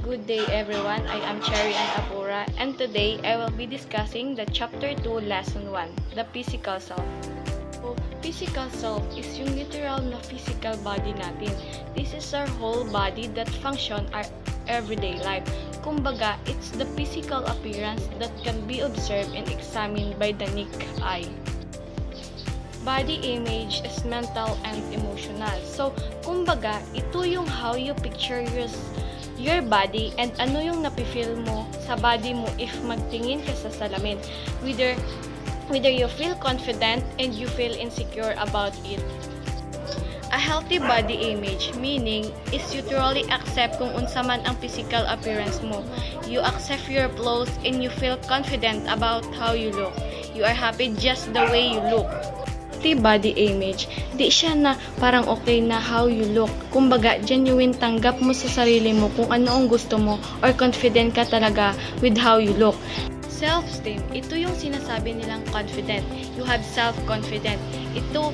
Good day everyone, I am Cherry Ann Apura and today I will be discussing the Chapter 2 Lesson 1, the Physical Self. So, physical self is yung literal na physical body natin. This is our whole body that function our everyday life. Kumbaga, it's the physical appearance that can be observed and examined by the naked eye. Body image is mental and emotional. So, kumbaga, ito yung how you picture your body and ano yung napifeel mo sa body mo if magtingin ka sa salamin. Whether you feel confident and you feel insecure about it. A healthy body image, meaning, is you truly accept kung unsa man ang physical appearance mo. You accept your clothes and you feel confident about how you look. You are happy just the way you look. Body image, di siya na parang okay na how you look. Kumbaga, genuine tanggap mo sa sarili mo kung ano ang gusto mo or confident ka talaga with how you look. Self-esteem, ito yung sinasabi nilang confident. You have self-confident. Ito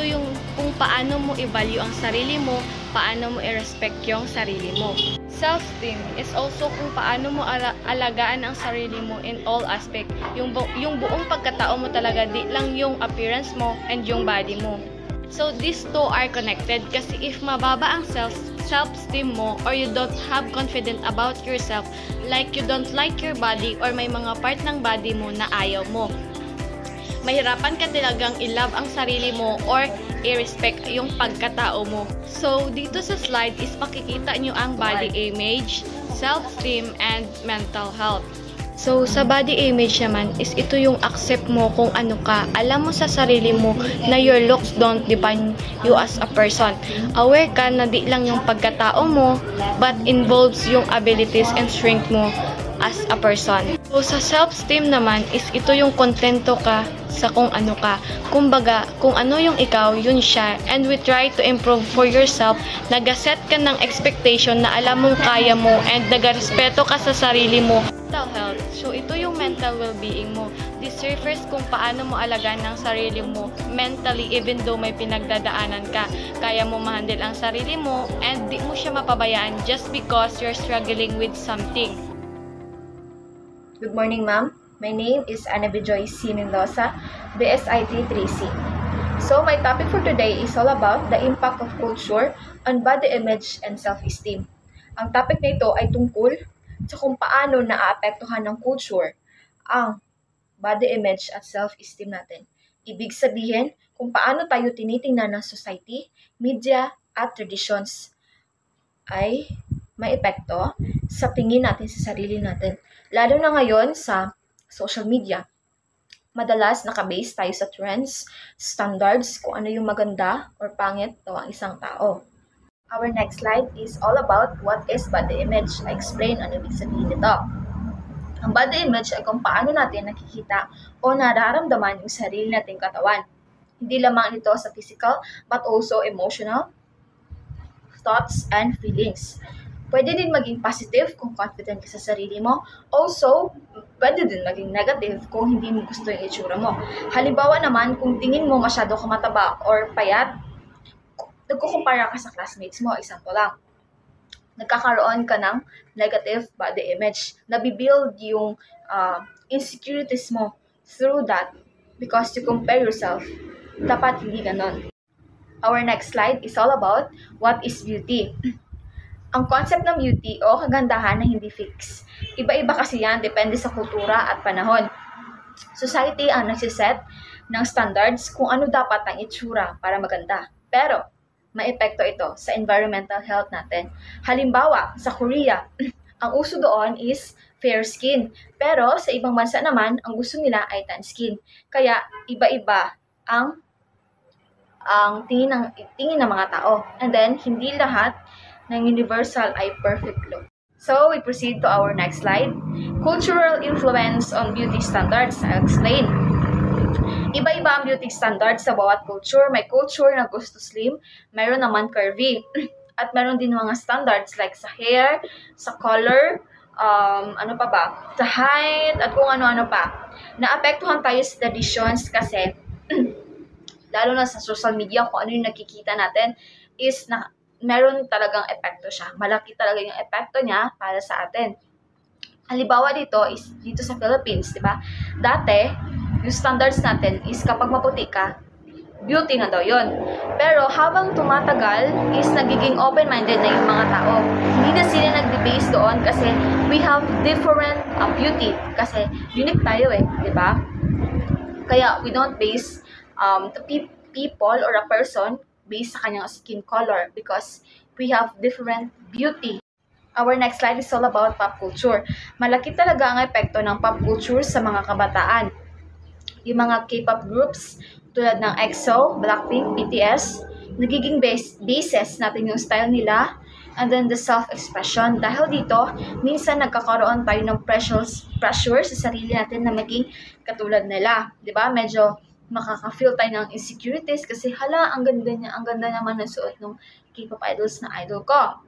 yung kung paano mo i-value ang sarili mo, paano mo i-respect yung sarili mo. Self-esteem is also kung paano mo alagaan ang sarili mo in all aspect. Yung buong pagkatao mo talaga, di lang yung appearance mo and yung body mo. So, these two are connected kasi if mababa ang self-esteem mo or you don't have confidence about yourself, like you don't like your body or may mga part ng body mo na ayaw mo, mahirapan ka talagang i-love ang sarili mo or i-respect yung pagkatao mo. So, dito sa slide is makikita nyo ang body image, self-esteem, and mental health. So, sa body image naman is ito yung accept mo kung ano ka. Alam mo sa sarili mo na your looks don't define you as a person. Aware ka na di lang yung pagkatao mo, but involves yung abilities and strength mo as a person. So, sa self-esteem naman is ito yung kontento ka sa kung ano ka. Kumbaga, kung ano yung ikaw, yun siya. And we try to improve for yourself. Nagaset ka ng expectation na alam mong kaya mo and nagarespeto ka sa sarili mo. Mental health. So, ito yung mental well-being mo. This refers kung paano mo alagaan ng sarili mo mentally even though may pinagdadaanan ka. Kaya mo ma-handle ang sarili mo and di mo siya mapabayaan just because you're struggling with something. Good morning, ma'am. My name is Annabelle Joyce C. Mendoza, BSIT 3C. So, my topic for today is all about the impact of culture on body image and self-esteem. Ang topic na ito ay tungkol sa kung paano naaapektuhan ng culture ang body image at self-esteem natin. Ibig sabihin, kung paano tayo tinitingnan ng society, media, at traditions ay may epekto sa tingin natin sa sarili natin. Lalo na ngayon sa social media. Madalas nakabase tayo sa trends, standards, kung ano yung maganda or pangit daw ang isang tao. Our next slide is all about what is body image. I explain ano ibig sabihin nito. Ang body image ay kung paano natin nakikita o nararamdaman yung sarili nating katawan. Hindi lamang ito sa physical but also emotional, thoughts, and feelings. Pwede din maging positive kung confident ka sa sarili mo. Also, pwede din maging negative kung hindi mo gusto yung itsura mo. Halimbawa naman, kung tingin mo masyado ka mataba or payat, nagkukumpara ka sa classmates mo. Example lang, nagkakaroon ka ng negative body image. Nabibuild yung insecurities mo through that because you compare yourself. Dapat hindi ganon. Our next slide is all about what is beauty. Ang concept ng beauty o kagandahan na hindi fix. Iba-iba kasi yan, depende sa kultura at panahon. Society ang nagsiset ng standards kung ano dapat ang itsura para maganda. Pero, may epekto ito sa environmental health natin. Halimbawa, sa Korea, ang uso doon is fair skin. Pero, sa ibang bansa naman, ang gusto nila ay tan skin. Kaya, iba-iba ang tingin ng mga tao. And then, hindi lahat ng universal ay perfect look. So, we proceed to our next slide. Cultural influence on beauty standards. I'll explain. Iba-iba ang beauty standards sa bawat culture. May culture na gusto slim, mayroon naman curvy. At meron din mga standards like sa hair, sa color, sa height, at kung ano-ano pa. Naapektuhan tayo sa traditions kasi lalo na sa social media, kung ano yung nakikita natin is na meron talagang epekto siya. Malaki talaga yung epekto niya para sa atin. Halimbawa dito is dito sa Philippines, di ba? Dati, yung standards natin is kapag maputi ka, beauty na daw yun. Pero habang tumatagal is nagiging open-minded na yung mga tao. Hindi na sila nag-base doon kasi we have different beauty. Kasi unique tayo di ba? Kaya we don't base the people or a person based sa kanyang skin color because we have different beauty. Our next slide is all about pop culture. Malaki talaga ang epekto ng pop culture sa mga kabataan. Yung mga K-pop groups tulad ng EXO, Blackpink, BTS, nagiging basis natin yung style nila and then the self-expression. Dahil dito, minsan nagkakaroon tayo ng pressure sa sarili natin na maging katulad nila. Diba? Medyo makaka-feel tayo ng insecurities kasi hala, ang ganda naman ng suot ng K-pop idols na idol ko.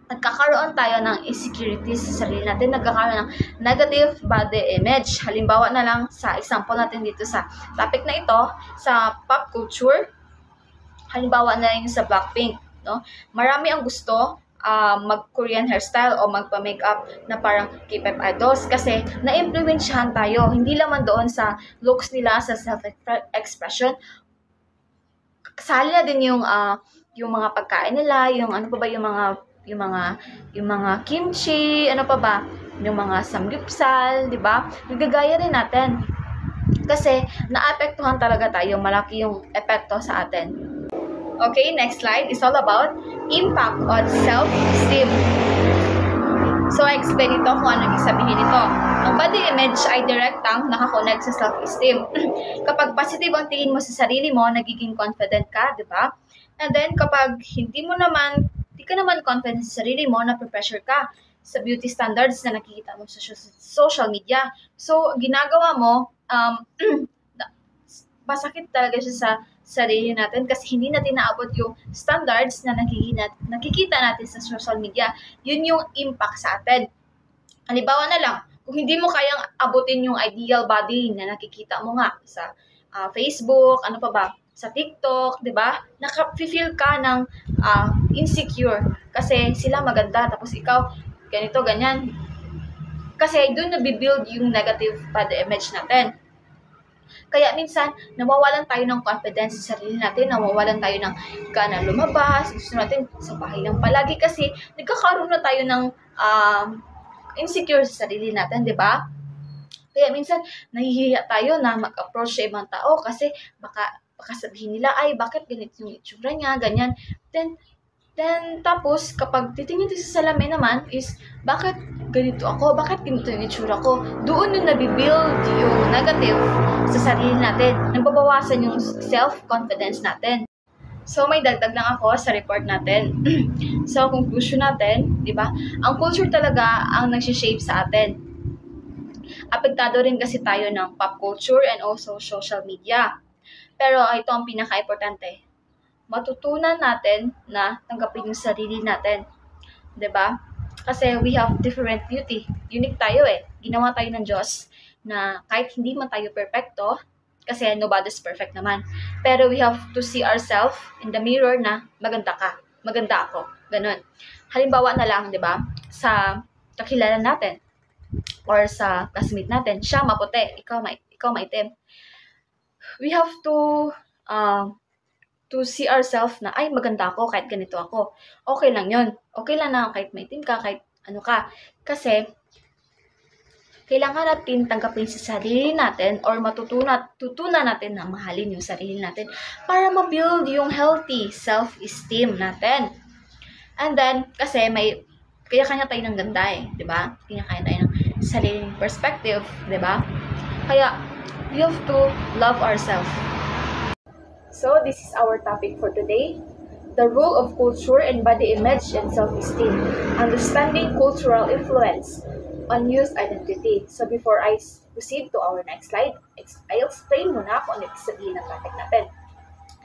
Nagkakaroon tayo ng insecurities sa sarili natin, nagkakaroon ng negative body image. Halimbawa na lang sa example natin dito sa topic na ito, sa pop culture, halimbawa na lang sa Blackpink, no? Marami ang gusto mag-Korean hairstyle o magpa-makeup na parang K-pop idols kasi na-influensyahan tayo, hindi lamang doon sa looks nila, sa self-expression. Kasali na din yung mga pagkain nila, yung ano pa ba yung mga kimchi, ano pa ba? Yung mga samgyupsal, di ba? Nagagaya rin natin. Kasi naapektuhan talaga tayo, malaki yung epekto sa atin. Okay, next slide is all about impact on self-esteem. So, I-explain ito kung ano ibig sabihin nito. Ang body image ay direktang nakakonect sa self-esteem. Kapag positive ang tingin mo sa sarili mo, nagiging confident ka, di ba? And then, kapag hindi ka naman confident sa sarili mo, na-pressure ka sa beauty standards na nakikita mo sa social media. So, ginagawa mo, masakit talaga siya sa sarili natin kasi hindi natin naabot yung standards na nakikita natin sa social media. Yun yung impact sa atin. Halimbawa na lang, kung hindi mo kayang abutin yung ideal body na nakikita mo nga sa Facebook, ano pa ba, sa TikTok, di ba? Naka-feel ka ng insecure kasi sila maganda tapos ikaw ganito, ganyan. Kasi doon nabibuild yung negative body image natin. Kaya minsan, nawawalan tayo ng confidence sa sarili natin, nawawalan tayo ng gana lumabas, gusto natin sa bahay lang palagi kasi nagkakaroon na tayo ng insecure sa sarili natin, di ba? Kaya minsan, nahihiya tayo na mag-approach sa ibang tao kasi baka sabihin nila, ay, bakit ganito yung itsura niya, ganyan. Then, tapos, kapag titingin tayo sa salamin naman, is, bakit ganito ako? Bakit ganito yung itsura ko? Doon yung nabibuild yung negative sa sarili natin. Nababawasan yung self-confidence natin. So, may dagdag lang ako sa report natin. So, conclusion natin, di ba? Ang culture talaga ang nagsishape sa atin. Apektado rin kasi tayo ng pop culture and also social media. Pero ito ang pinaka-importante. Matutunan natin na tanggapin yung sarili natin. 'Di ba? Kasi we have different beauty. Unique tayo Ginawa tayo ng Diyos na kahit hindi man tayo perfecto, kasi nobody's perfect naman. Pero we have to see ourselves in the mirror na maganda ka, maganda ako. Ganun. Halimbawa na lang, 'di ba? Sa kakilala natin or sa classmate natin, siya maputi, ikaw maitim. We have to see ourselves na, ay, maganda ako kahit ganito ako. Okay lang yun. Okay lang na kahit maitim ka, kahit ano ka. Kasi, kailangan natin tanggapin sa sarili natin or tutunan natin na mahalin yung sarili natin para ma-build yung healthy self-esteem natin. And then, kasi kanya tayo ng ganda di ba? Kanya tayo ng sariling perspective, di ba? Kaya, we have to love ourselves. So, this is our topic for today. The role of culture and body image and self-esteem. Understanding cultural influence on youth identity. So, before I proceed to our next slide, I'll explain muna kung ano ibig sabihin ng topic natin.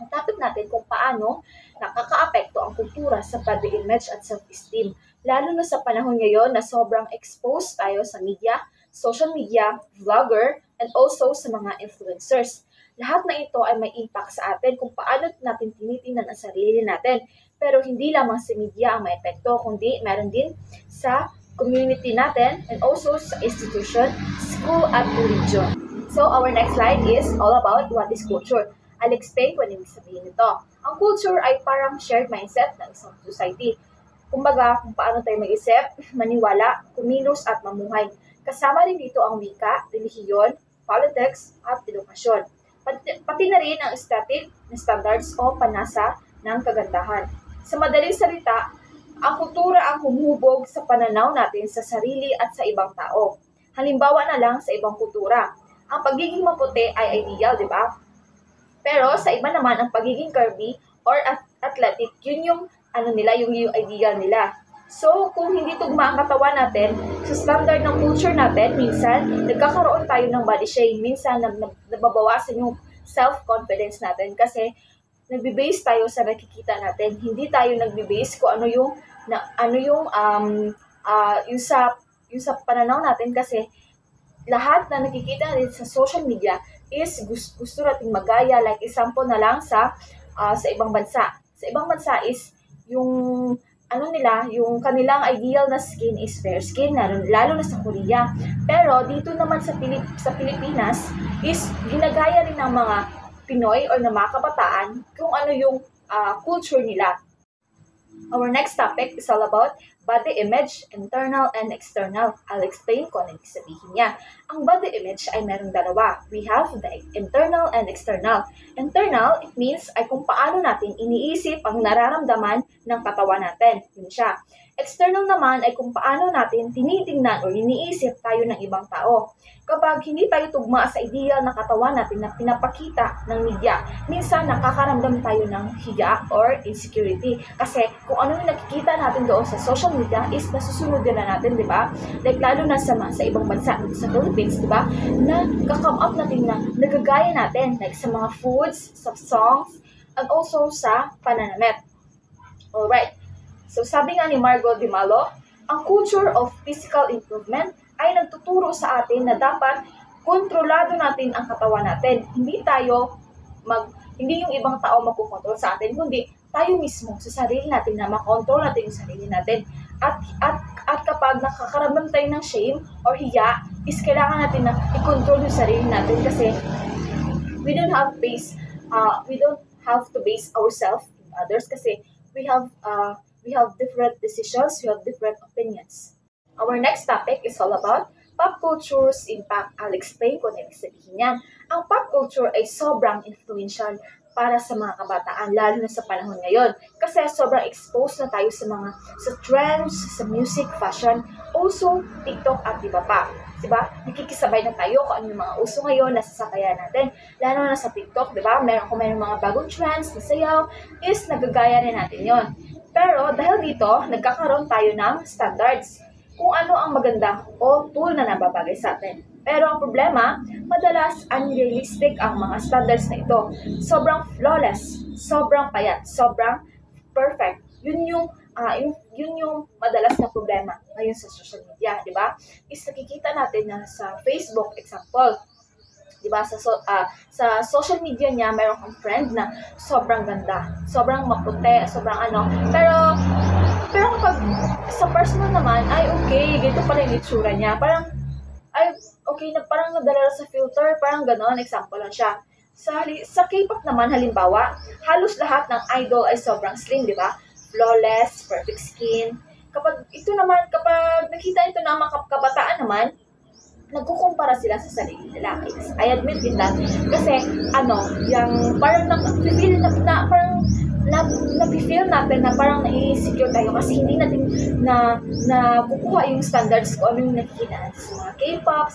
Ang topic natin kung paano nakakaapekto ang kultura sa body image at self-esteem. Lalo na sa panahon ngayon na sobrang exposed tayo sa media, social media, vlogger, and also sa mga influencers. Lahat na ito ay may impact sa atin kung paano natin tinitingnan ang sarili natin. Pero hindi lamang sa media ang may epekto, kundi meron din sa community natin and also sa institution, school at religion. So our next slide is all about what is culture. I'll explain kung ano ibig sabihin nito. Ang culture ay parang shared mindset ng isang society. Kumbaga, kung paano tayo mag-isip, maniwala, kumilos at mamuhay. Kasama rin dito ang wika, relihiyon, politics, at edukasyon. Pati na rin ang aesthetic na standards o panasa ng kagandahan. Sa madaling salita, ang kultura ang humubog sa pananaw natin sa sarili at sa ibang tao. Halimbawa na lang sa ibang kultura, ang pagiging maputi ay ideal, di ba? Pero sa iba naman, ang pagiging curvy or athletic, yun yung yung ideal nila. So, kung hindi tugma ang katawan natin, sa standard ng culture natin, minsan, nagkakaroon tayo ng body shame. Minsan, nababawasan yung self-confidence natin kasi nagbe-base tayo sa nakikita natin. Hindi tayo nagbe-base kung yung sa pananaw natin kasi lahat na nakikita natin sa social media is gusto nating magaya. Like example na lang sa ibang bansa. Sa ibang bansa is yung yung kanilang ideal na skin is fair skin, lalo na sa Korea. Pero dito naman sa Pilipinas is ginagaya rin ng mga Pinoy or ng mga kabataan kung ano yung culture nila. Our next topic is all about body image, internal and external. I'll explain kung ano ibig sabihin niya. Ang body image ay merong dalawa. We have the internal and external. Internal, it means ay kung paano natin iniisip ang nararamdaman ng katawan natin. Yun siya. External naman ay kung paano natin tinitingnan o iniisip tayo ng ibang tao. Kapag hindi tayo tugma sa ideal na katawan natin na pinapakita ng media, minsan nakakaramdam tayo ng hiya or insecurity. Kasi kung ano yung nakikita natin doon sa social media is nasusunod din na natin, di ba? Like lalo na sa ibang bansa, sa Philippines, di ba? Na kakam up natin na nagagaya natin, like sa mga foods, sa songs, and also sa pananamit. Alright. So sabi nga ni Margot Di Malo, ang culture of physical improvement ay nagtuturo sa atin na dapat kontrolado natin ang katawan natin. Hindi yung ibang tao magkukontrol sa atin, kundi tayo mismo sa sarili natin na makontrol natin yung sarili natin. At kapag nakakaramdam tayo ng shame or hiya, is kailangan natin na i-control yung sarili natin kasi we don't have to base ourselves in others kasi we have different decisions, we have different opinions. Our next topic is all about pop culture's impact. I'll explain kung ano ibig sabihin yan. Ang pop culture ay sobrang influential para sa mga kabataan, lalo na sa panahon ngayon. Kasi sobrang exposed na tayo sa trends, sa music, fashion, also TikTok at iba pa. Diba? Nakikisabay na tayo kung ano yung mga uso ngayon, nasasakayan natin. Lalo na sa TikTok, diba? Kung mayroong mga bagong trends na sayaw, is nagagaya rin natin yon. Pero dahil dito, nagkakaroon tayo ng standards kung ano ang maganda o tool na nababagay sa atin. Pero ang problema, madalas unrealistic ang mga standards na ito. Sobrang flawless, sobrang payat, sobrang perfect. Yun yung madalas na problema ngayon sa social media, di ba? Is nakikita natin na sa Facebook, example, di ba? Sa social media niya, mayroon kang friend na sobrang ganda, sobrang maputi, sobrang pero kapag sa personal naman, ay okay, ganito pala yung itsura niya. Parang, ay okay, parang nadala sa filter, parang gano'n, example lang siya. Sa K-pop naman, halimbawa, halos lahat ng idol ay sobrang slim, di ba? Flawless, perfect skin. Kapag nakita ito na mga kabataan naman, nagkukumpara sila sa sarili nila. I admit din that. Kasi, yung parang napi-feel natin na parang nai-insecure tayo kasi hindi natin na kukuha yung standards ko ano yung nakikita natin sa mga K-pop,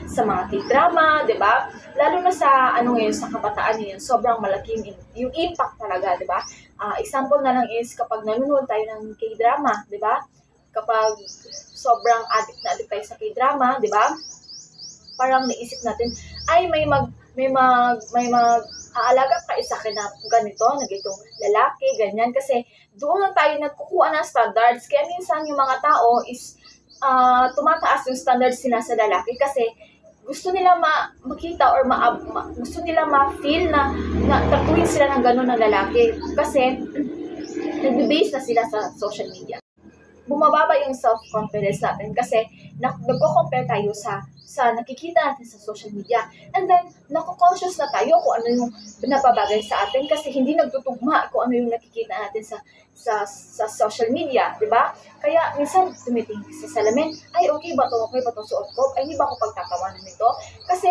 sa mga K-drama, di ba? Lalo na sa ngayon, sa kabataan ngayon, sobrang malaki yung impact talaga, di ba? Example na lang is kapag nanonood tayo ng K-drama, di ba? Kapag sobrang addict tayo sa K-drama, di ba? Parang naisip natin, ay may aalaga kayo sa akin na ganito, na ganitong lalaki, ganyan. Kasi doon lang tayo nagkukuha ng standards. Kaya minsan yung mga tao is tumataas yung standards nila sa lalaki kasi gusto nila makita or gusto nila ma-feel na tatuin sila ng gano'n ng lalaki. Kasi nagbe-base na sila sa social media. Bumababa yung self-confidence natin kasi nagko-compare tayo sa nakikita natin sa social media. And then, nako-conscious na tayo kung ano yung napabagay sa atin kasi hindi nagtutugma kung ano yung nakikita natin sa social media, di ba? Kaya minsan tumitingin sa salamin, ay okay ba to suot ko? Ay hindi ba ako pagtatawanan nito? Kasi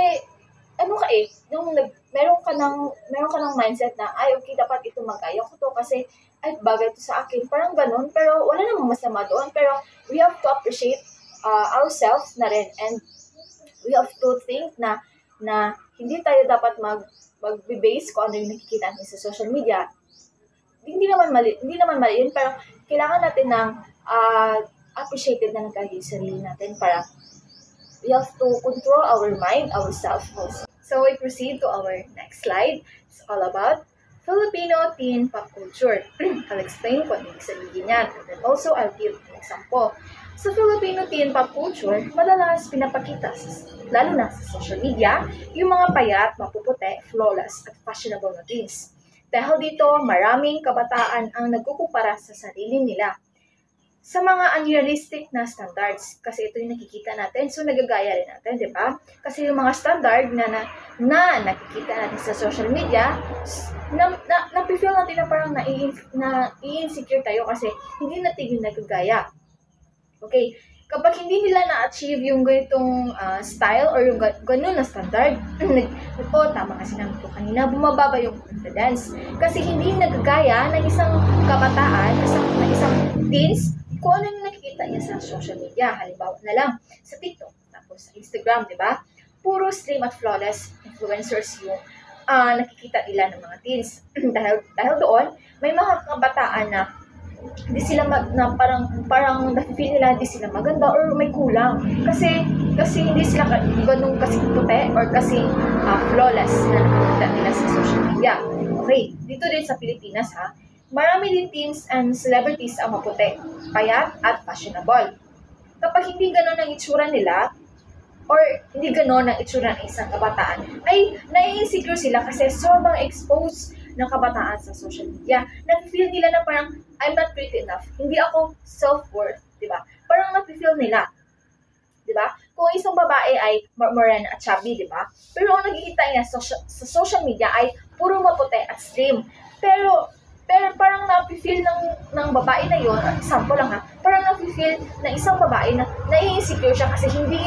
meron ka ng mindset na ay okay dapat ito magaya ko to kasi ay bagay to sa akin. Parang ganun, pero wala namang masama doon. Pero we have to appreciate ourselves na rin and we have to think na hindi tayo dapat mag-base kung ano yung nakikita natin sa social media. Hindi naman mali yun, pero kailangan natin ng appreciated na nagkagay sa sarili natin para we have to control our mind, ourselves also. So we proceed to our next slide. It's all about Filipino teen pop culture. I'll explain kung ano yung sabihin niyan. And then also, I'll give an example. Sa Filipino teen pop culture, madalas pinapakita, lalo na sa social media, yung mga payat, mapuputi, flawless, at fashionable na teens. Dahil dito, maraming kabataan ang nagkukumpara sa sarili nila sa mga unrealistic na standards. Kasi ito yung nakikita natin, so nagagaya rin natin, di ba? Kasi yung mga standard na nakikita natin sa social media, napifeel natin na parang nai-insecure tayo kasi hindi natin yung nagagaya. Okay, kapag hindi nila na-achieve yung ganitong style or yung ganun na standard, tama kasi namin ko kanina, bumababa yung confidence. Kasi hindi nagagaya ng isang kabataan, ng isang teens, kung ano yung nakikita niya sa social media. Halimbawa na lang, sa TikTok, tapos sa Instagram, di ba? Puro slim at flawless influencers yung nakikita nila ng mga teens. dahil doon, may mga kabataan na hindi sila parang nafe-feel nila hindi sila maganda or may kulang. Kasi hindi sila ganun kasi puti or kasi flawless na nakikita nila sa social media. Okay, dito din sa Pilipinas marami din teens and celebrities ang maputi, payat at fashionable. Kapag hindi gano'n ang itsura nila, or hindi gano'n ang itsura ng isang kabataan, ay nai-insecure sila kasi sobrang exposed ng kabataan sa social media. Nafe-feel nila na parang, I'm not pretty enough. Hindi ako self-worth, di ba? Parang nafe-feel nila. Di ba? Kung isang babae ay morena at chubby, di ba? Pero ang nakikita niya sa social media ay puro maputi at slim. Pero parang nafe-feel ng babae na yon, example lang parang nafe-feel ng isang babae na nai-insecure siya kasi hindi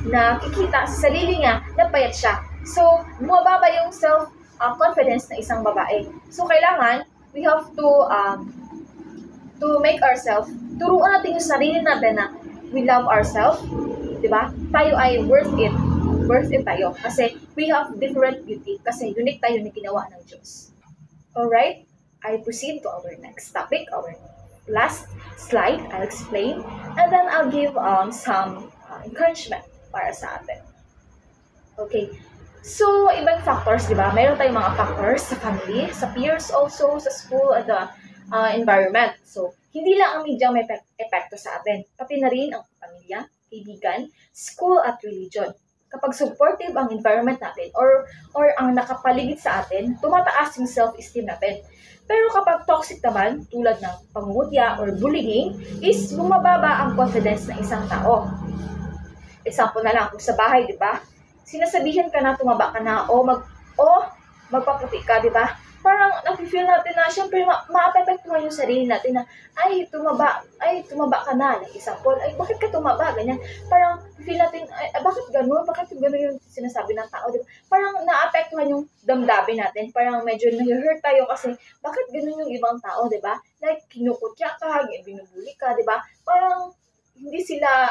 nakikita sa sarili niya na payat siya. So, bumababa yung self-confidence ng isang babae. So, kailangan, we have to make ourselves, turuan natin yung sarili natin na we love ourselves, di ba? Tayo ay worth it tayo kasi we have different beauty kasi unique tayo na ginawa ng Diyos. Alright, I proceed to our next topic, our last slide. I'll explain, and then I'll give some encouragement para sa atin. Okay, so ibang factors, di ba? Mayroon tayong mga factors sa family, sa peers also, sa school, at the environment. So, hindi lang ang media may epekto sa atin, pati na rin ang pamilya, kaibigan, school, at religion. Kapag supportive ang environment natin or ang nakapaligid sa atin, tumataas yung self-esteem natin. Pero kapag toxic naman, tulad ng pangungutya or bullying, is bumababa ang confidence ng isang tao. Example na lang, kung sa bahay, di ba? Sinasabihan ka na, tumaba ka na, magpaputi ka, di ba? Parang nafe-feel natin na, syempre, maapepektuhan yung sarili natin na, tumaba ka na. Like, example, bakit ka tumaba? Ganyan. Parang, feel natin, bakit gano'n? Bakit gano'n yung sinasabi ng tao? Diba? Parang naapektuhan yung damdamin natin. Parang medyo nag-hurt tayo kasi, bakit gano'n yung ibang tao, diba? Like, kinukutya ka, binubuli ka, diba? Parang, hindi sila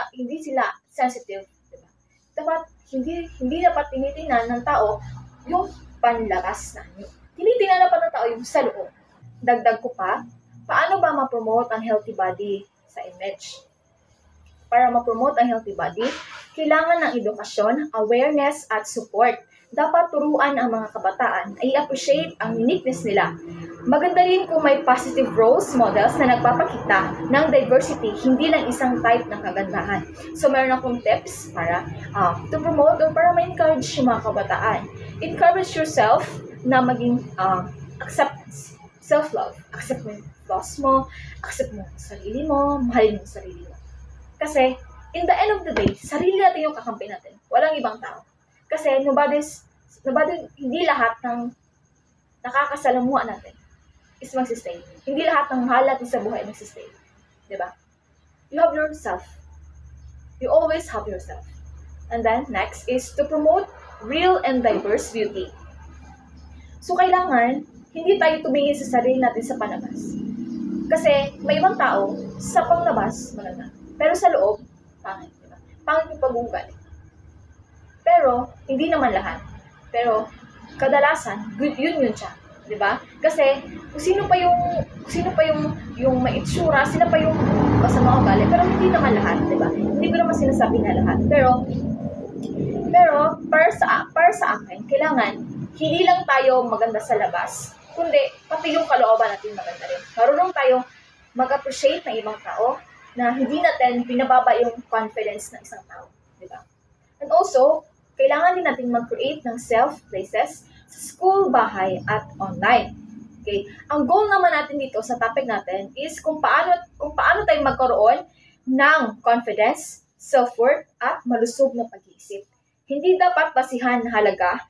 sensitive, diba? Dapat, hindi dapat tinitingnan ng tao yung panlabas na nyo. Tinitingnan dapat ng tao yung sa loob. Dagdag ko pa, paano ba ma-promote ang healthy body sa image? Para ma-promote ang healthy body, kailangan ng edukasyon, awareness, at support. Dapat turuan ang mga kabataan ay appreciate ang uniqueness nila. Maganda rin kung may positive roles models na nagpapakita ng diversity, hindi lang isang type ng kagandahan. So, meron akong tips para to promote or para ma-encourage yung mga kabataan. Encourage yourself na maging acceptance, self-love. Accept mo yung flaws mo, accept mo yung sarili mo, mahalin mo yung sarili mo. Kasi, in the end of the day, sarili natin yung kakampi natin. Walang ibang tao. Kasi, hindi lahat ng nakakasalamuha natin is magsistay. Hindi lahat ng mahal natin sa buhay magsistay. Diba? You have yourself. You always have yourself. And then, next is to promote real and diverse beauty. So, kailangan, hindi tayo tumingin sa sarili natin sa panabas. Kasi, may ibang tao, sa panglabas, maganda. Pero sa loob, pangit. Diba? Pangit yung pag-uugali. Pero, hindi naman lahat. Pero, kadalasan, yun siya. Diba? Kasi, kung sino pa yung maitsura, sila pa yung masama ugali. Pero, hindi naman lahat. Diba? Hindi ko naman sinasabi na lahat. Pero, para sa akin, kailangan, hindi lang tayo maganda sa labas, kundi pati yung kalooban natin maganda rin. Marunong tayo mag-appreciate ng ibang tao na hindi natin binababa yung confidence ng isang tao. Diba? And also, kailangan din natin mag-create ng self places sa school, bahay, at online. Okay? Ang goal naman natin dito sa topic natin is kung paano tayo magkaroon ng confidence, self-worth, at malusog na pag-iisip. Hindi dapat basihan na halaga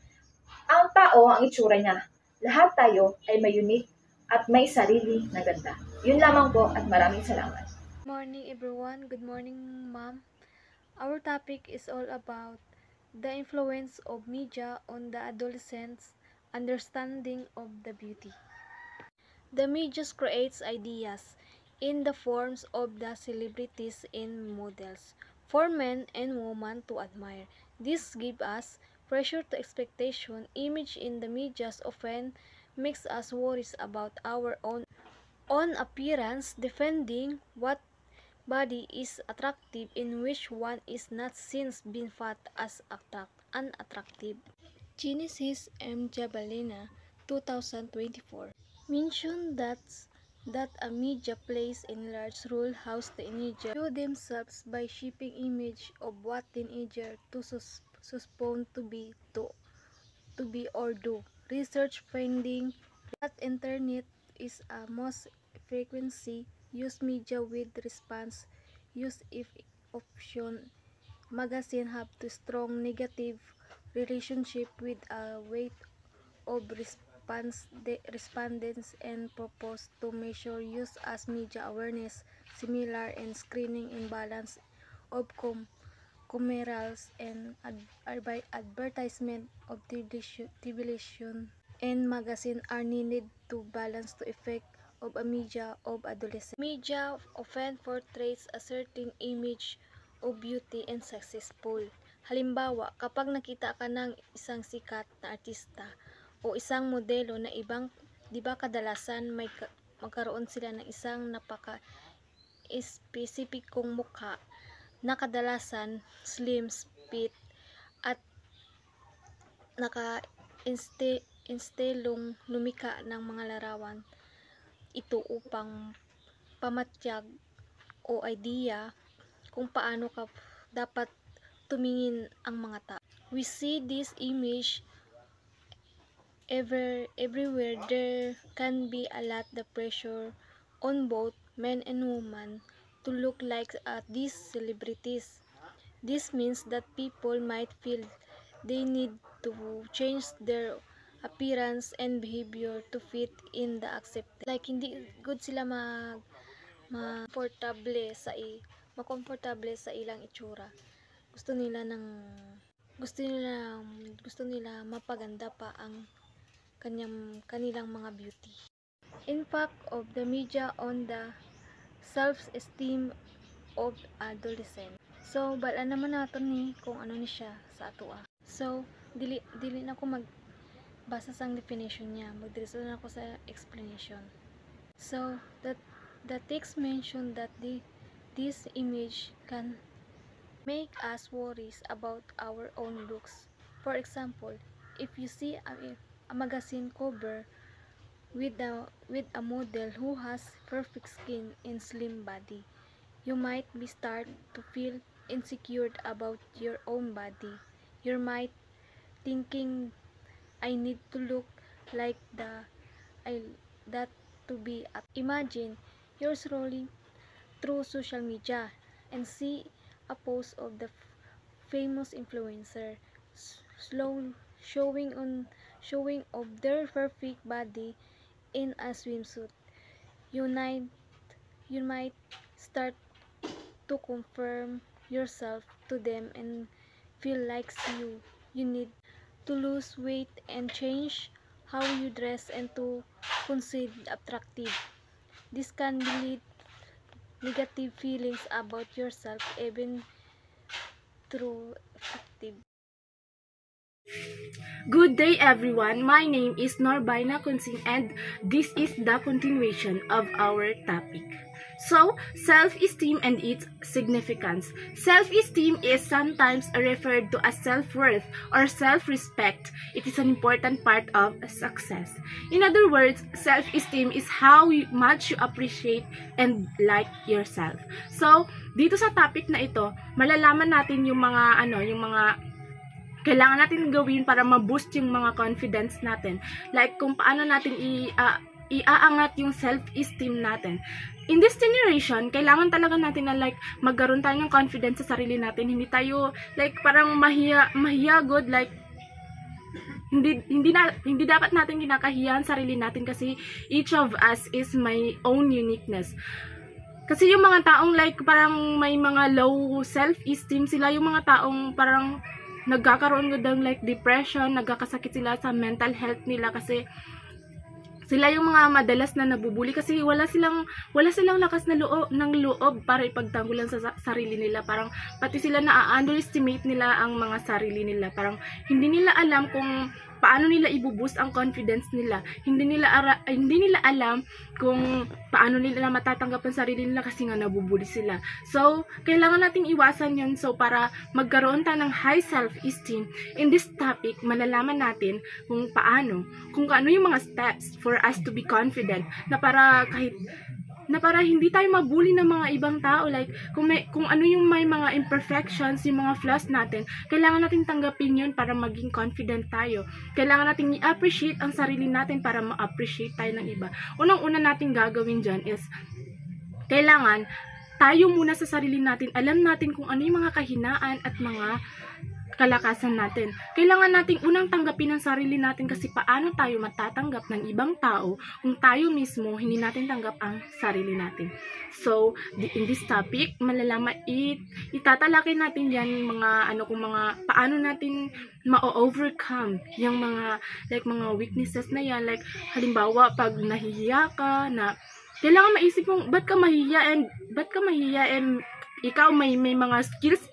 ang tao ang itsura niya. Lahat tayo ay may unique at may sarili na ganda. Yun lamang po at maraming salamat. Good morning everyone. Good morning ma'am. Our topic is all about the influence of media on the adolescent's understanding of the beauty. The media creates ideas in the forms of the celebrities and models for men and women to admire. This gives us pressure to expectation. Image in the media often makes us worries about our own appearance, defending what body is attractive in which one is not, since being fat as unattractive. Genesis M. Jabalina, 2024, mentioned that a media plays a large role how teenagers view themselves by shaping image of what teenagers to suspend to be or do. Research finding that internet is a most frequency used media with response use if option. Magazine have to strong negative relationship with a weight of respondents and propose to measure use as media awareness, similar and screening imbalance of commercials and advertisement of television and magazine are needed to balance the effect of a media of adolescent. Media often portrays a certain image of beauty and successful. Halimbawa, kapag nakita ka ng isang sikat na artista o isang modelo na ibang, di ba kadalasan magkaroon sila ng isang napaka-specificong mukha na kadalasan slim, fit, at instelong lumika ng mga larawan ito upang pamatyag o idea kung paano ka dapat tumingin ang mga tao. We see this image everywhere. There can be a lot of pressure on both men and women to look like these celebrities. This means that people might feel they need to change their appearance and behavior to fit in the accepted. Like hindi good sila makomportable sa ilang itsura. Gusto nila mapaganda pa ang kanilang mga beauty. Impact of the media on the self-esteem of adolescent. So, bala naman natin ni kung ano ni siya sa ato. So, dili na ako magbasa sang definition niya. Magdiretso na ako sa explanation. So, the text mentioned that this image can make us worries about our own looks. For example, if you see a magazine cover with a model who has perfect skin and slim body, you might be start to feel insecure about your own body. You might thinking, I need to look like that to be at. Imagine you're scrolling through social media and see a post of the famous influencer showing of their perfect body in a swimsuit. You might start to confirm yourself to them and feel like you need to lose weight and change how you dress and to consider attractive. This can lead negative feelings about yourself even through effective. Good day everyone, my name is Norbaina Kunsing and this is the continuation of our topic. So, self-esteem and its significance. Self-esteem is sometimes referred to as self-worth or self-respect. It is an important part of success. In other words, self-esteem is how much you appreciate and like yourself. So, dito sa topic na ito, malalaman natin yung mga kailangan natin gawin para ma-boost yung mga confidence natin. Like, kung paano natin iaangat yung self-esteem natin. In this generation, kailangan talaga natin na like, magkaroon tayo ng confidence sa sarili natin. Hindi tayo, like, parang mahiyagod, like, hindi dapat natin kinakahiyan sarili natin kasi each of us is my own uniqueness. Kasi yung mga taong like, parang may mga low self-esteem sila, yung mga taong parang nagkakaroon ng like depression, nagkakasakit sila sa mental health nila kasi sila yung mga madalas na nabubuli kasi wala silang lakas na loob para ipagtanggulan sa sarili nila. Parang pati sila na-underestimate nila ang mga sarili nila. Parang hindi nila alam kung paano nila ibuboost ang confidence nila. Hindi nila alam kung paano nila matatanggap ang sarili nila kasi nga nabubuli sila. So, kailangan nating iwasan yun. So, para magkaroon tayo ng high self-esteem, in this topic, malalaman natin kung ano yung mga steps for us to be confident na para hindi tayo mabuli ng mga ibang tao. Like, kung ano yung may mga imperfections, yung mga flaws natin, kailangan natin tanggapin yun para maging confident tayo. Kailangan natin i-appreciate ang sarili natin para ma-appreciate tayo ng iba. Unang-una natin gagawin dyan is, kailangan tayo muna sa sarili natin, alam natin kung ano yung mga kahinaan at mga kalakasan natin. Kailangan nating unang tanggapin ang sarili natin kasi paano tayo matatanggap ng ibang tao kung tayo mismo hindi natin tanggap ang sarili natin. So, in this topic, itatalakay natin yan kung paano natin ma-overcome yung mga weaknesses na yan. Like, halimbawa, pag nahihiya ka, kailangan maisip mong, ba't ka mahihiya and ikaw may mga skills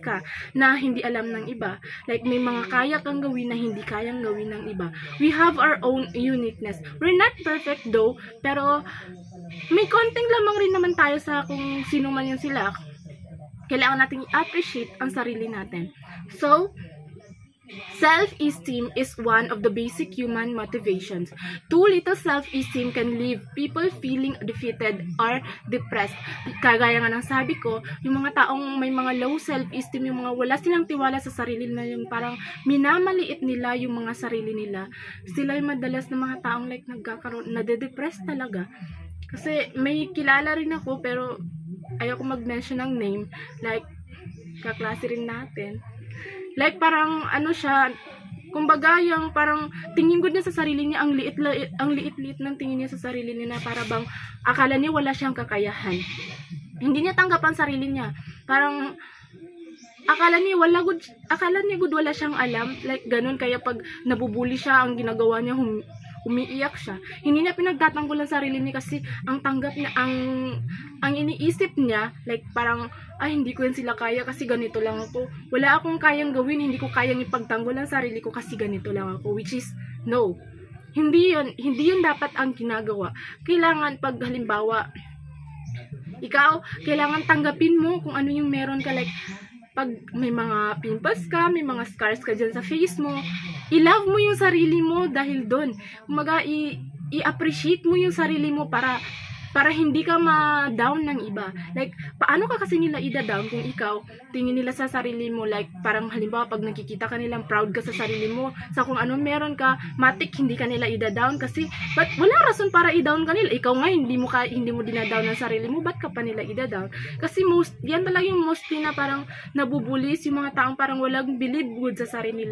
ka na hindi alam ng iba. Like, may mga kaya kang gawin na hindi kayang gawin ng iba. We have our own uniqueness. We're not perfect though, pero may konting lamang rin naman tayo sa kung sino man yan sila. Kailangan natin i-appreciate ang sarili natin. So, self-esteem is one of the basic human motivations. Too little self-esteem can leave people feeling defeated or depressed. Kagaya nga ng sabi ko, yung mga taong may mga low self-esteem, yung mga wala silang tiwala sa sarili na yung parang minamaliit nila yung mga sarili nila. Sila yung madalas na mga taong like nade-depress talaga. Kasi may kilala rin ako pero ayoko mag-mention ng name. Like, kaklase rin natin. Like, parang, kumbaga, yung parang, tingin ko niya sa sarili niya, ang liit-liit ng tingin niya sa sarili niya na para bang, akala niya wala siyang kakayahan. Hindi niya tanggap ang sarili niya. Parang, akala niya wala siyang alam. Like, ganun, kaya pag nabubuli siya, ang ginagawa niya, umiiyak siya. Hindi niya pinagtatanggol ang sarili niya kasi ang tanggap niya, ang iniisip niya, like parang, hindi ko yan sila kaya kasi ganito lang ako. Wala akong kayang gawin, hindi ko kayang ipagtanggol ang sarili ko kasi ganito lang ako. Which is, no. Hindi yun dapat ang ginagawa. Kailangan pag halimbawa, ikaw, kailangan tanggapin mo kung ano yung meron ka. Like, pag may mga pimples ka, may mga scars ka dyan sa face mo, i-love mo yung sarili mo dahil doon. Kumaga, i-appreciate mo yung sarili mo para para hindi ka ma-down ng iba. Like, paano ka kasi nila ida-down kung ikaw, tingin nila sa sarili mo, like, parang halimbawa, pag nakikita ka nilang proud ka sa sarili mo, sa kung ano meron ka, matik, hindi ka nila ida-down kasi, but walang rason para i-down ka nila. Ikaw nga, hindi mo dinadown ng sarili mo, ba't ka pa nila ida-down? Kasi yan talaga yung mostly na parang nabubulis, yung mga taong parang walang believe good sa sarili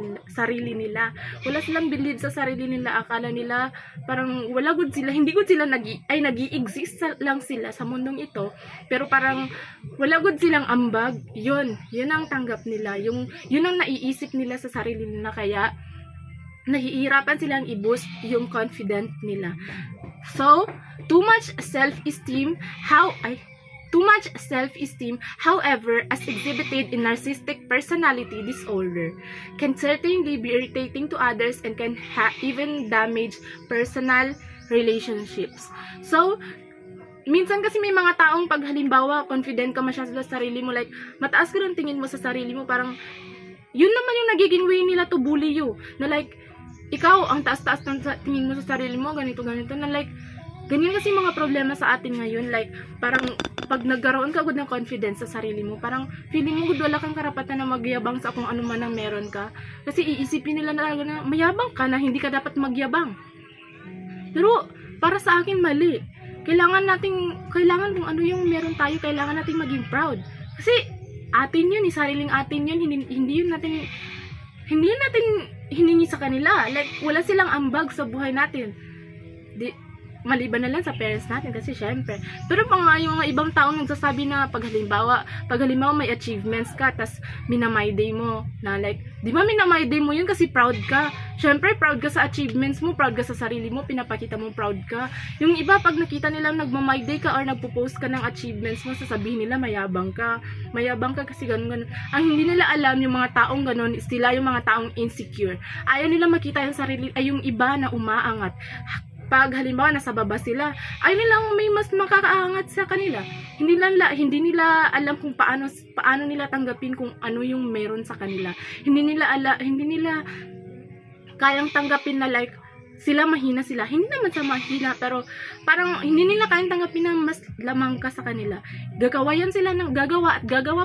nila. Wala silang believe sa sarili nila, akala nila, parang wala good sila, hindi good sila nag-i-exist lang sila sa mundong ito, pero parang wala good silang ambag. Yun ang tanggap nila, yun ang naiisip nila sa sarili nila, kaya nahihirapan silang i-boost yung confident nila. So, too much self-esteem, however, as exhibited in narcissistic personality disorder, can certainly be irritating to others and can even damage personal relationships. So, minsan kasi may mga taong pag halimbawa confident ka masyado sa sarili mo, like mataas ka ng tingin mo sa sarili mo, parang yun naman yung nagiging way nila to bully you, na like ikaw ang taas-taas ng tingin mo sa sarili mo, ganito na like ganyan kasi mga problema sa atin ngayon, like parang pag nagkaroon ka good ng confidence sa sarili mo, parang feeling mo good wala kang karapatan na magyabang sa kung ano man ang meron ka, kasi iisipin nila na mayabang ka na hindi ka dapat magyabang. Pero para sa akin mali. Kailangan kung ano yung meron tayo, kailangan nating maging proud. Kasi atin yun, sariling atin yun, hindi yun natin hiningi sa kanila. Like wala silang ambag sa buhay natin. Maliban na lang sa parents natin kasi syempre. Pero yung mga ibang taong nagsasabi na pag halimbawa may achievements ka, tas minamay-day mo, na like, di ba minamay-day mo yun kasi proud ka? Syempre, proud ka sa achievements mo, proud ka sa sarili mo, pinapakita mo proud ka. Yung iba, pag nakita nilang nagmamay-day ka or nagpo-post ka ng achievements mo, sasabihin nila mayabang ka. Mayabang ka kasi ganun. Ang hindi nila alam yung mga taong ganun, sila yung mga taong insecure. Ayaw nila makita yung sarili, ay yung iba na umaangat. Pag halimbawa nasa baba sila, ay nilang may mas makakaangat sa kanila. Hindi nila alam kung paano nila tanggapin kung ano yung meron sa kanila. Hindi nila kayang tanggapin na like sila mahina sila. Hindi naman sa mahina, pero parang hindi nila kayang tanggapin na mas lamang ka sa kanila. Gagawa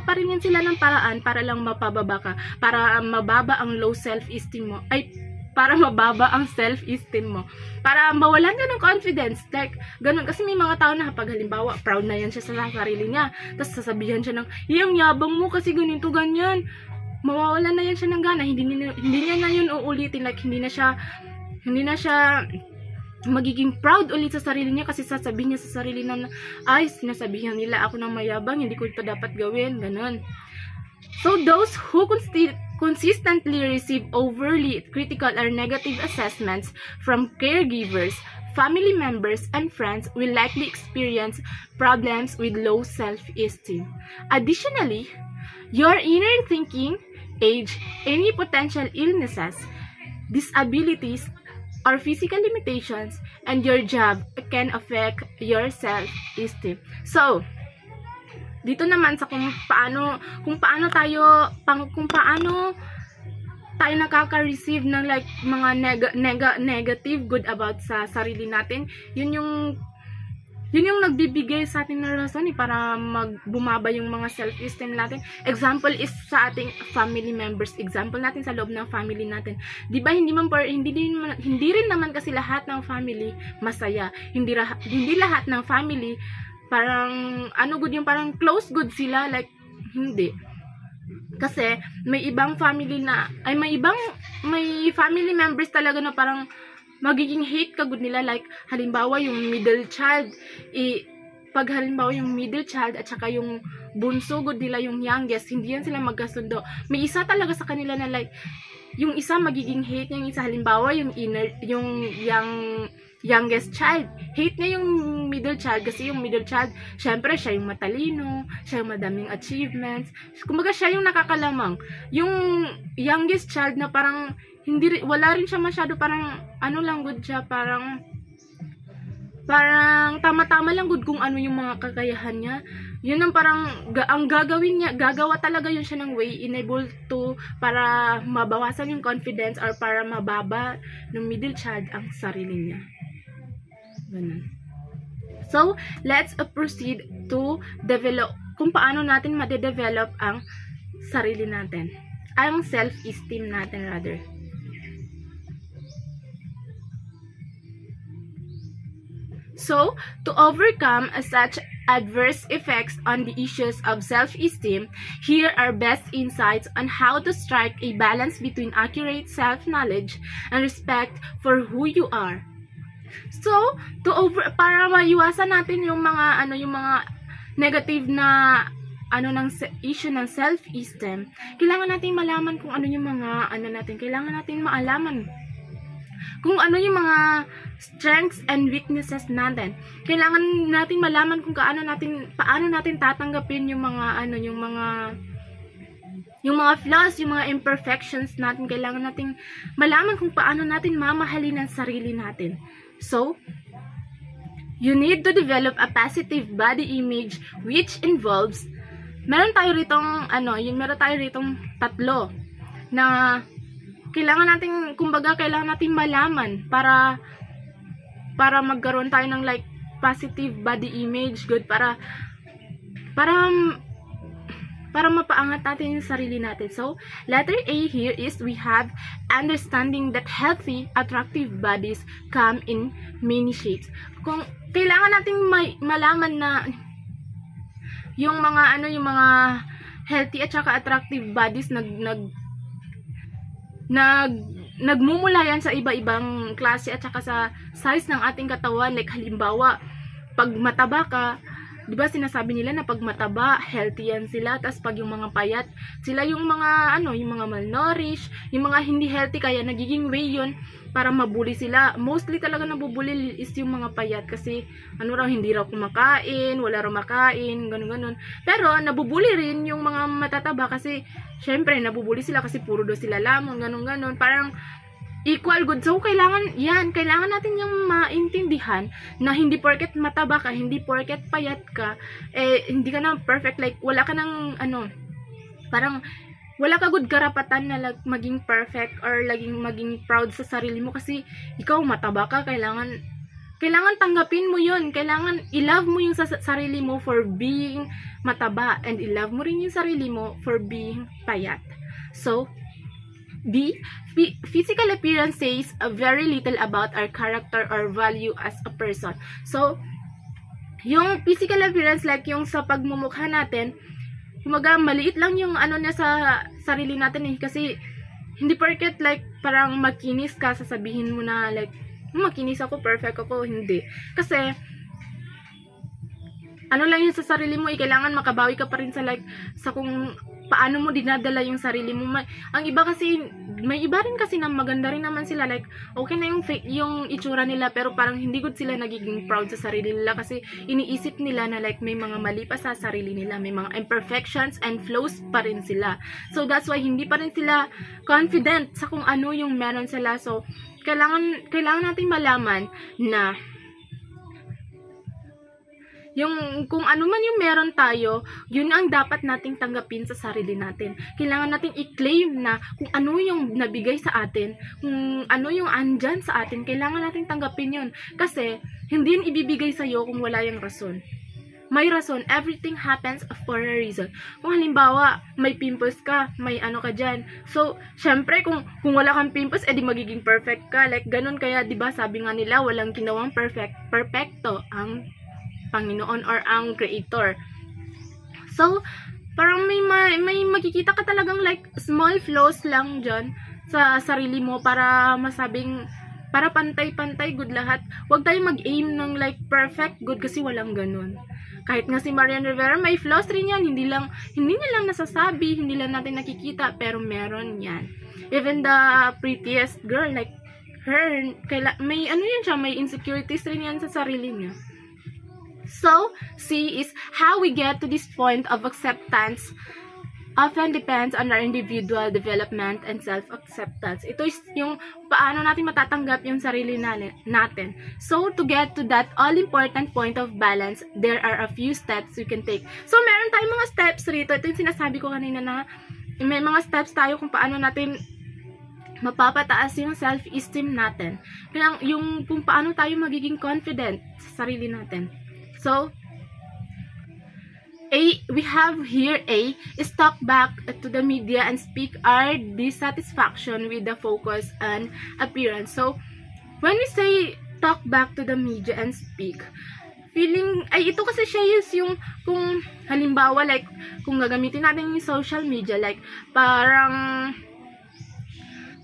pa rin yan sila ng paraan para lang mapababa ka, para mababa ang low self-esteem mo. Para mababa ang self-esteem mo. Para mawalan ka ng confidence. Like, ganun. Kasi may mga tao na kapag halimbawa, proud na yan siya sa sarili niya. Tapos sasabihan siya ng, iyang yabang mo kasi ganito, ganyan. Mawawalan na yan siya ng gana. Hindi niya na yun uulitin. Like, hindi na siya magiging proud ulit sa sarili niya kasi sasabihin niya sa sarili na, ay, sinasabihan nila ako ng mayabang, hindi ko ito dapat gawin. Ganun. So, those who consistently receive overly critical or negative assessments from caregivers, family members, and friends will likely experience problems with low self-esteem. Additionally, your inner thinking, age, any potential illnesses, disabilities, or physical limitations, and your job can affect your self-esteem. So, dito naman sa kung paano tayo nakaka-receive ng like mga negative good about sa sarili natin, yun yung nagbibigay sa atin ng rason para bumaba yung mga self-esteem natin. Example is sa ating family members. Example natin sa loob ng family natin. 'Di ba hindi rin naman kasi lahat ng family masaya. Hindi lahat ng family parang good yung parang close good sila, like hindi. Kasi may ibang family na may family members talaga na parang magiging hate ka good nila, like halimbawa yung middle child, pag halimbawa yung middle child at saka yung bunso good nila, yung youngest, hindi yan sila magkasundo. May isa talaga sa kanila na like yung isa magiging hate niya, yung isa halimbawa yung youngest child, hate niya yung middle child kasi yung middle child, syempre siya yung matalino, siya yung madaming achievements, kumbaga siya yung nakakalamang. Yung youngest child na parang wala rin siya masyado, parang lang good siya, parang tama-tama lang good kung ano yung mga kakayahan niya. Yun ang parang ang gagawin niya, gagawa talaga yun siya ng way enable to para mabawasan yung confidence or para mababa ng middle child ang sarili niya. Ganun. So, let's proceed to develop kung paano natin ma-develop ang sarili natin. Ang self-esteem natin rather. So, to overcome such adverse effects on the issues of self-esteem, here are best insights on how to strike a balance between accurate self-knowledge and respect for who you are. So, para maiwasan natin yung mga negative na issue ng self-esteem, kailangan natin malaman kung ano yung mga kailangan natin maalaman kung ano yung mga strengths and weaknesses natin. Kailangan natin malaman kung paano natin tatanggapin yung mga flaws, yung mga imperfections natin. Kailangan natin malaman kung paano natin mamahalin ang sarili natin. So, you need to develop a positive body image which involves meron tayo ritong tatlo na kailangan natin malaman para magkaroon tayo ng positive body image, good, para mapaangat natin yung sarili natin. So, letter A here is we have understanding that healthy, attractive bodies come in many shapes. Kung kailangan nating malaman na yung mga healthy at saka attractive bodies nagmumula yan sa iba-ibang klase at saka sa size ng ating katawan. Like halimbawa, pag mataba ka, di ba sinasabi nila na pag mataba, healthy yan sila. Tapos pag yung mga payat, sila yung mga malnourished, yung mga hindi healthy, kaya nagiging way yun para mabuli sila. Mostly talaga nabubuli is yung mga payat kasi hindi raw kumakain, wala raw makain, ganun. Pero nabubuli rin yung mga matataba kasi syempre nabubuli sila kasi puro daw sila lamon, ganun. Parang equal good. So, kailangan natin yung maintindihan na hindi porket mataba ka, hindi porket payat ka, hindi ka na perfect, wala ka ng parang wala ka good karapatan na maging perfect or maging proud sa sarili mo kasi ikaw mataba ka. Kailangan tanggapin mo yun. Kailangan i-love mo yung sarili mo for being mataba and i-love mo rin yung sarili mo for being payat. So, B, physical appearance says very little about our character or value as a person. So, yung physical appearance, yung sa pagmumukha natin, maliit lang yung niya sa sarili natin kasi hindi porket parang makinis ka, sasabihin mo na makinis ako, perfect ako, hindi. Kasi lang yun sa sarili mo, kailangan makabawi ka pa rin sa kung paano mo dinadala yung sarili mo. Ang iba kasi, may iba rin kasi na maganda rin naman sila, okay na yung itsura nila, pero parang hindi good sila nagiging proud sa sarili nila kasi iniisip nila na may mga mali pa sa sarili nila, may mga imperfections and flaws pa rin sila. So that's why hindi pa rin sila confident sa kung ano yung meron sila. So kailangan natin malaman na kung ano man yung meron tayo, yun ang dapat nating tanggapin sa sarili natin. Kailangan nating i-claim na kung ano yung nabigay sa atin, kung ano yung andyan sa atin, kailangan nating tanggapin yun. Kasi, hindi yun ibibigay sa'yo kung wala yung rason. May rason. Everything happens for a reason. Kung halimbawa, may pimples ka, may ka dyan. So, syempre, kung wala kang pimples, edi magiging perfect ka. Ganun kaya, diba, sabi nga nila, walang ginawang perfecto ang Panginoon or ang Creator. So, parang may makikita ka talagang small flaws lang dyan sa sarili mo para masabing, para pantay-pantay good lahat. Huwag tayong mag-aim ng perfect good kasi walang ganun. Kahit nga si Marian Rivera, may flaws rin yan. Hindi niya lang nasasabi, hindi lang natin nakikita, pero meron yan. Even the prettiest girl, her, may may insecurities rin yan sa sarili niya. So, C is how we get to this point of acceptance often depends on our individual development and self-acceptance. Ito is yung paano natin matatanggap yung sarili natin. So, to get to that all-important point of balance, there are a few steps we can take. So, meron tayong mga steps rito. Ito yung sinasabi ko kanina na may mga steps tayo kung paano natin mapapataas yung self-esteem natin. Kung paano tayo magiging confident sa sarili natin. So, we have here A is talk back to the media and speak our dissatisfaction with the focus and appearance. So, when we say talk back to the media and speak, feeling, ay ito kasi siya is yung, kung halimbawa like, kung gagamitin natin yung social media, like, parang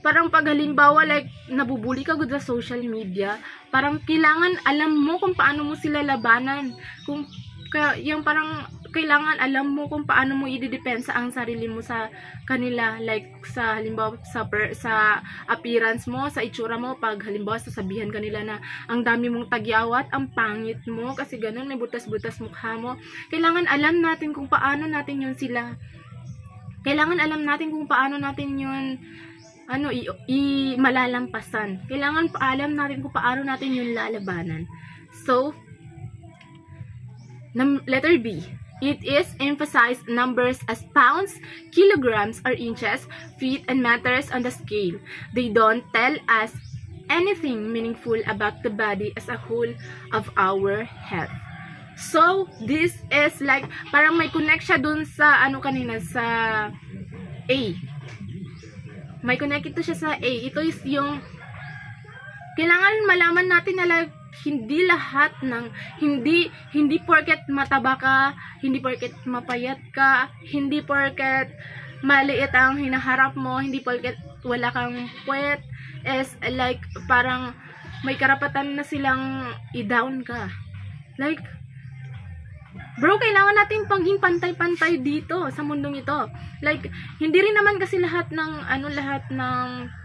pag halimbawa like, nabubuli ka sa social media, parang kailangan alam mo kung paano mo sila labanan, kung, yung parang, kailangan alam mo kung paano mo i-depensa ang sarili mo sa kanila, like sa halimbawa sa appearance mo, sa itsura mo, pag halimbawa sasabihan kanila na ang dami mong tagyawat, ang pangit mo kasi ganun, may butas-butas mukha mo. Kailangan alam natin kung paano natin yun sila. Kailangan alam natin kung paano natin yun malalampasan. Kailangan alam natin kung paano natin yun lalabanan. So, letter B. It is emphasized numbers as pounds, kilograms, or inches, feet, and meters on the scale. They don't tell us anything meaningful about the body as a whole of our health. So, this is like, parang may connect siya dun sa, kanina, sa A. May connect ito siya sa A. Ito is yung, kailangan malaman natin na like, hindi lahat ng, hindi porket mataba ka, hindi porket mapayat ka, hindi porket maliit ang hinaharap mo, hindi porket wala kang puwet, is like, parang may karapatan na silang i-down ka. Like, bro, kailangan natin paging pantay-pantay dito sa mundong ito. Like, hindi rin naman kasi lahat ng, lahat ng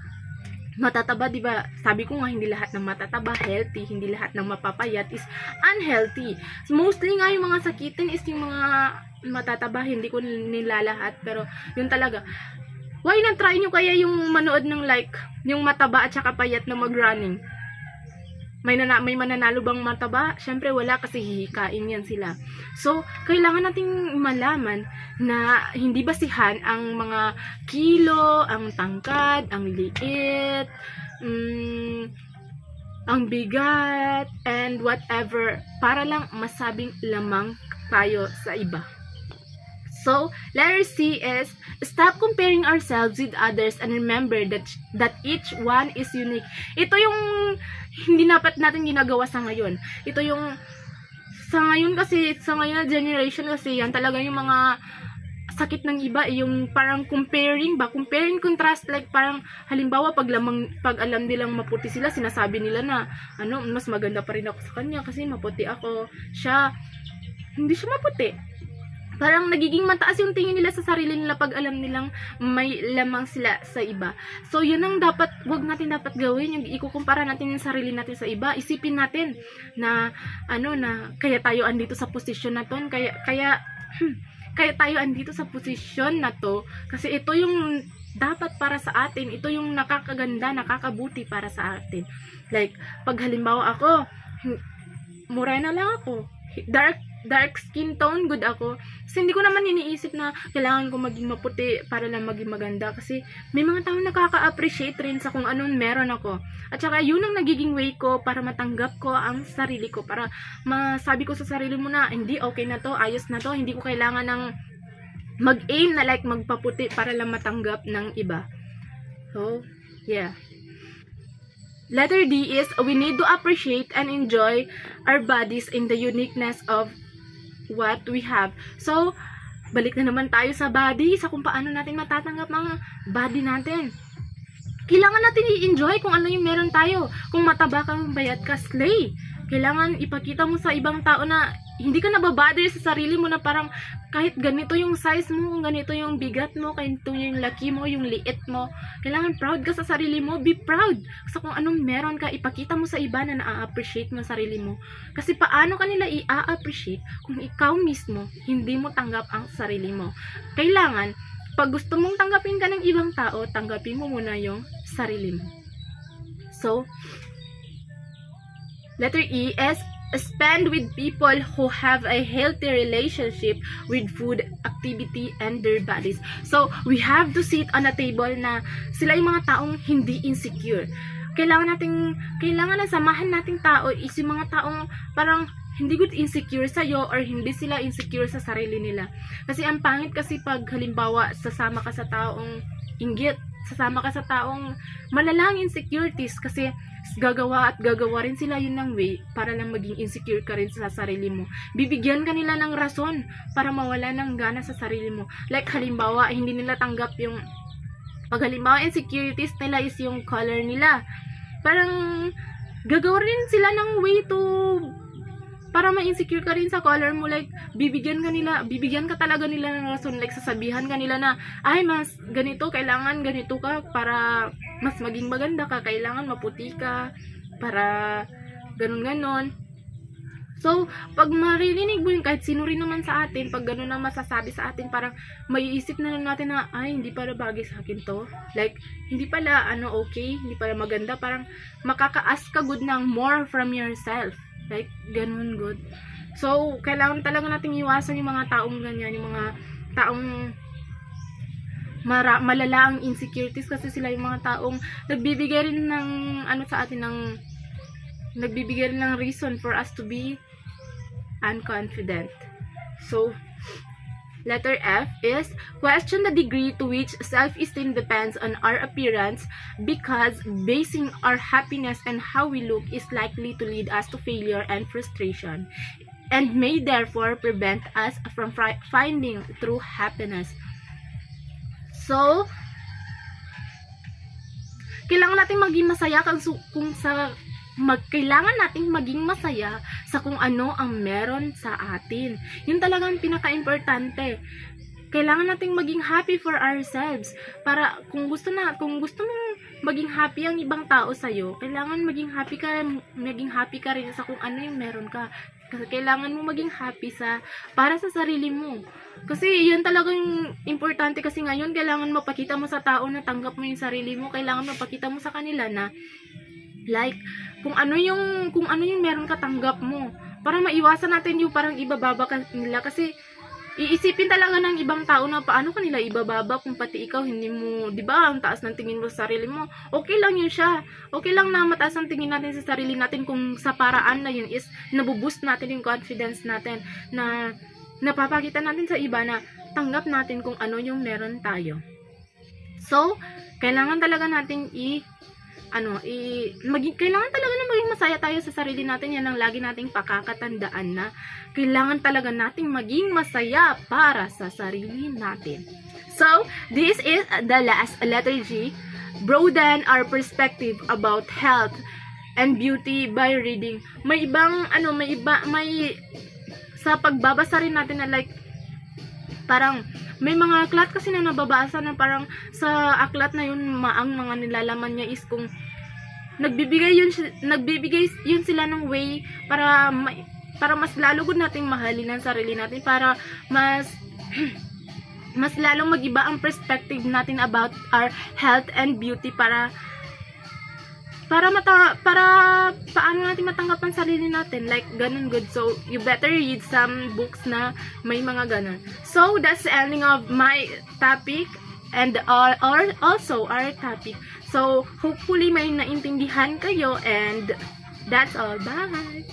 matataba, di ba? Sabi ko nga, hindi lahat ng matataba healthy, hindi lahat ng mapapayat is unhealthy. Mostly nga yung mga sakitin is yung mga matataba, hindi ko nilalahat, pero yun talaga. Why not try nyo kaya yung manood ng like, yung mataba at saka payat na mag-running? May mananalo bang mataba? Syempre wala, kasi hihikain yan sila. So, kailangan nating malaman na hindi basihan ang mga kilo, ang tangkad, ang liit, ang bigat, and whatever, para lang masabing lamang tayo sa iba. So, letter C is, stop comparing ourselves with others and remember that each one is unique. Ito yung hindi dapat natin ginagawa sa ngayon. Ito yung, sa ngayon na generation kasi, yan talaga yung mga sakit ng iba, yung parang comparing contrast, like parang halimbawa pag alam nilang maputi sila, sinasabi nila na, mas maganda pa rin ako sa kanya kasi maputi ako. Hindi siya maputi. Parang nagiging mataas yung tingin nila sa sarili nila pag alam nilang may lamang sila sa iba. So, yun ang wag natin dapat gawin, yung ikukumpara natin yung sarili natin sa iba. Isipin natin na, kaya tayo andito sa posisyon na to, kaya tayo andito sa posisyon na to, kasi ito yung dapat para sa atin, ito yung nakakaganda, nakakabuti para sa atin. Like, pag halimbawa ako, morena lang ako, dark skin tone, good ako. Kasi hindi ko naman iniisip na kailangan ko maging maputi para lang maging maganda. Kasi may mga taong nakaka-appreciate rin sa kung anong meron ako. At saka yun ang nagiging way ko para matanggap ko ang sarili ko. Para masabi ko sa sarili mo na, hindi, okay na to, ayos na to. Hindi ko kailangan ng mag-aim na like magpaputi para lang matanggap ng iba. So, yeah. Letter D is, we need to appreciate and enjoy our bodies in the uniqueness of what we have. So, balik na naman tayo sa body, sa kung paano natin matatanggap ang body natin. Kailangan natin i-enjoy kung ano yung meron tayo. Kung mataba kang bayat ka, slay. Kailangan ipakita mo sa ibang tao na hindi ka nababother sa sarili mo na parang kahit ganito yung size mo, ganito yung bigat mo, ganito yung laki mo, yung liit mo. Kailangan proud ka sa sarili mo. Be proud. Sa kung anong meron ka, ipakita mo sa iba na na-appreciate mo sarili mo. Kasi paano kanila i-appreciate kung ikaw mismo hindi mo tanggap ang sarili mo? Kailangan, pag gusto mong tanggapin ka ng ibang tao, tanggapin mo muna yung sarili mo. So, letter E is, spend with people who have a healthy relationship with food, activity, and their bodies. So, we have to sit on a table na sila yung mga taong hindi insecure. Kailangan na samahan nating tao is yung mga taong parang hindi good insecure sa'yo or hindi sila insecure sa sarili nila. Kasi ang pangit kasi pag halimbawa sasama ka sa taong inggit, sasama ka sa taong malalang insecurities kasi gagawa at gagawa rin sila yun ng way para lang maging insecure ka rin sa sarili mo. Bibigyan ka nila ng rason para mawala ng gana sa sarili mo. Like halimbawa, hindi nila tanggap yung pag halimbawa insecurities nila is yung color nila. Parang gagawa rin sila ng way to para ma-insecure ka rin sa color mo, like bibigyan ka talaga nila ng rason, like sasabihan ka nila na ay mas ganito, kailangan ganito ka para mas maging maganda ka, kailangan maputi ka para ganun. So pag maririnig mo yung kahit sino rin naman sa atin, pag ganun na masasabi sa atin, parang maiisip na lang natin na ay hindi pala bagay sa akin to, like hindi pala okay, hindi pala maganda, parang makaka-ask ka good ng more from yourself. Like, ganun good. So, kailangan talaga nating iwasan yung mga taong ganyan, yung mga taong malala ang insecurities kasi sila yung mga taong nagbibigay rin ng sa atin nagbibigay rin ng reason for us to be unconfident. So, letter F is question the degree to which self-esteem depends on our appearance, because basing our happiness and how we look is likely to lead us to failure and frustration, and may therefore prevent us from finding true happiness. So, kailangan natin maging masaya kailangan nating maging masaya sa kung ano ang meron sa atin. Yun talagang pinaka-importante. Kailangan nating maging happy for ourselves. Para kung gusto mong maging happy ang ibang tao sa'yo, kailangan maging happy ka rin sa kung ano yung meron ka. Kasi kailangan mo maging happy para sa sarili mo. Kasi yan talagang importante, kasi ngayon kailangan mapakita mo sa tao na tanggap mo yung sarili mo. Kailangan mapakita mo sa kanila na like kung ano yung meron ka, tanggap mo. Para maiwasan natin yung parang ibababa ka nila, kasi iisipin talaga ng ibang tao na paano ka nila ibababa kung pati ikaw hindi mo, 'di ba, ang taas ng tingin mo sa sarili mo. Okay lang yun siya. Okay lang na mataas ang tingin natin sa sarili natin kung sa paraan na yun is nabuboost natin yung confidence natin, na napapakita natin sa iba na tanggap natin kung ano yung meron tayo. So, kailangan talaga nating kailangan talaga na maging masaya tayo sa sarili natin. Yan ang lagi nating pakakatandaan, na kailangan talaga nating maging masaya para sa sarili natin. So, this is the last letter G. Broaden our perspective about health and beauty by reading. May sa pagbabasa rin natin na like parang may mga aklat kasi na nababasa na parang sa aklat na yun, ang mga nilalaman niya is kung nagbibigay yun sila ng way para mas lalo gud nating mahalin ang sarili natin, para mas lalong mag-iba ang perspective natin about our health and beauty, para paano natin matanggap ang sarili natin, like ganun good. So you better read some books na may mga ganun. So that's the ending of my topic and also our topic. So hopefully may naintindihan kayo, and that's all. Bye.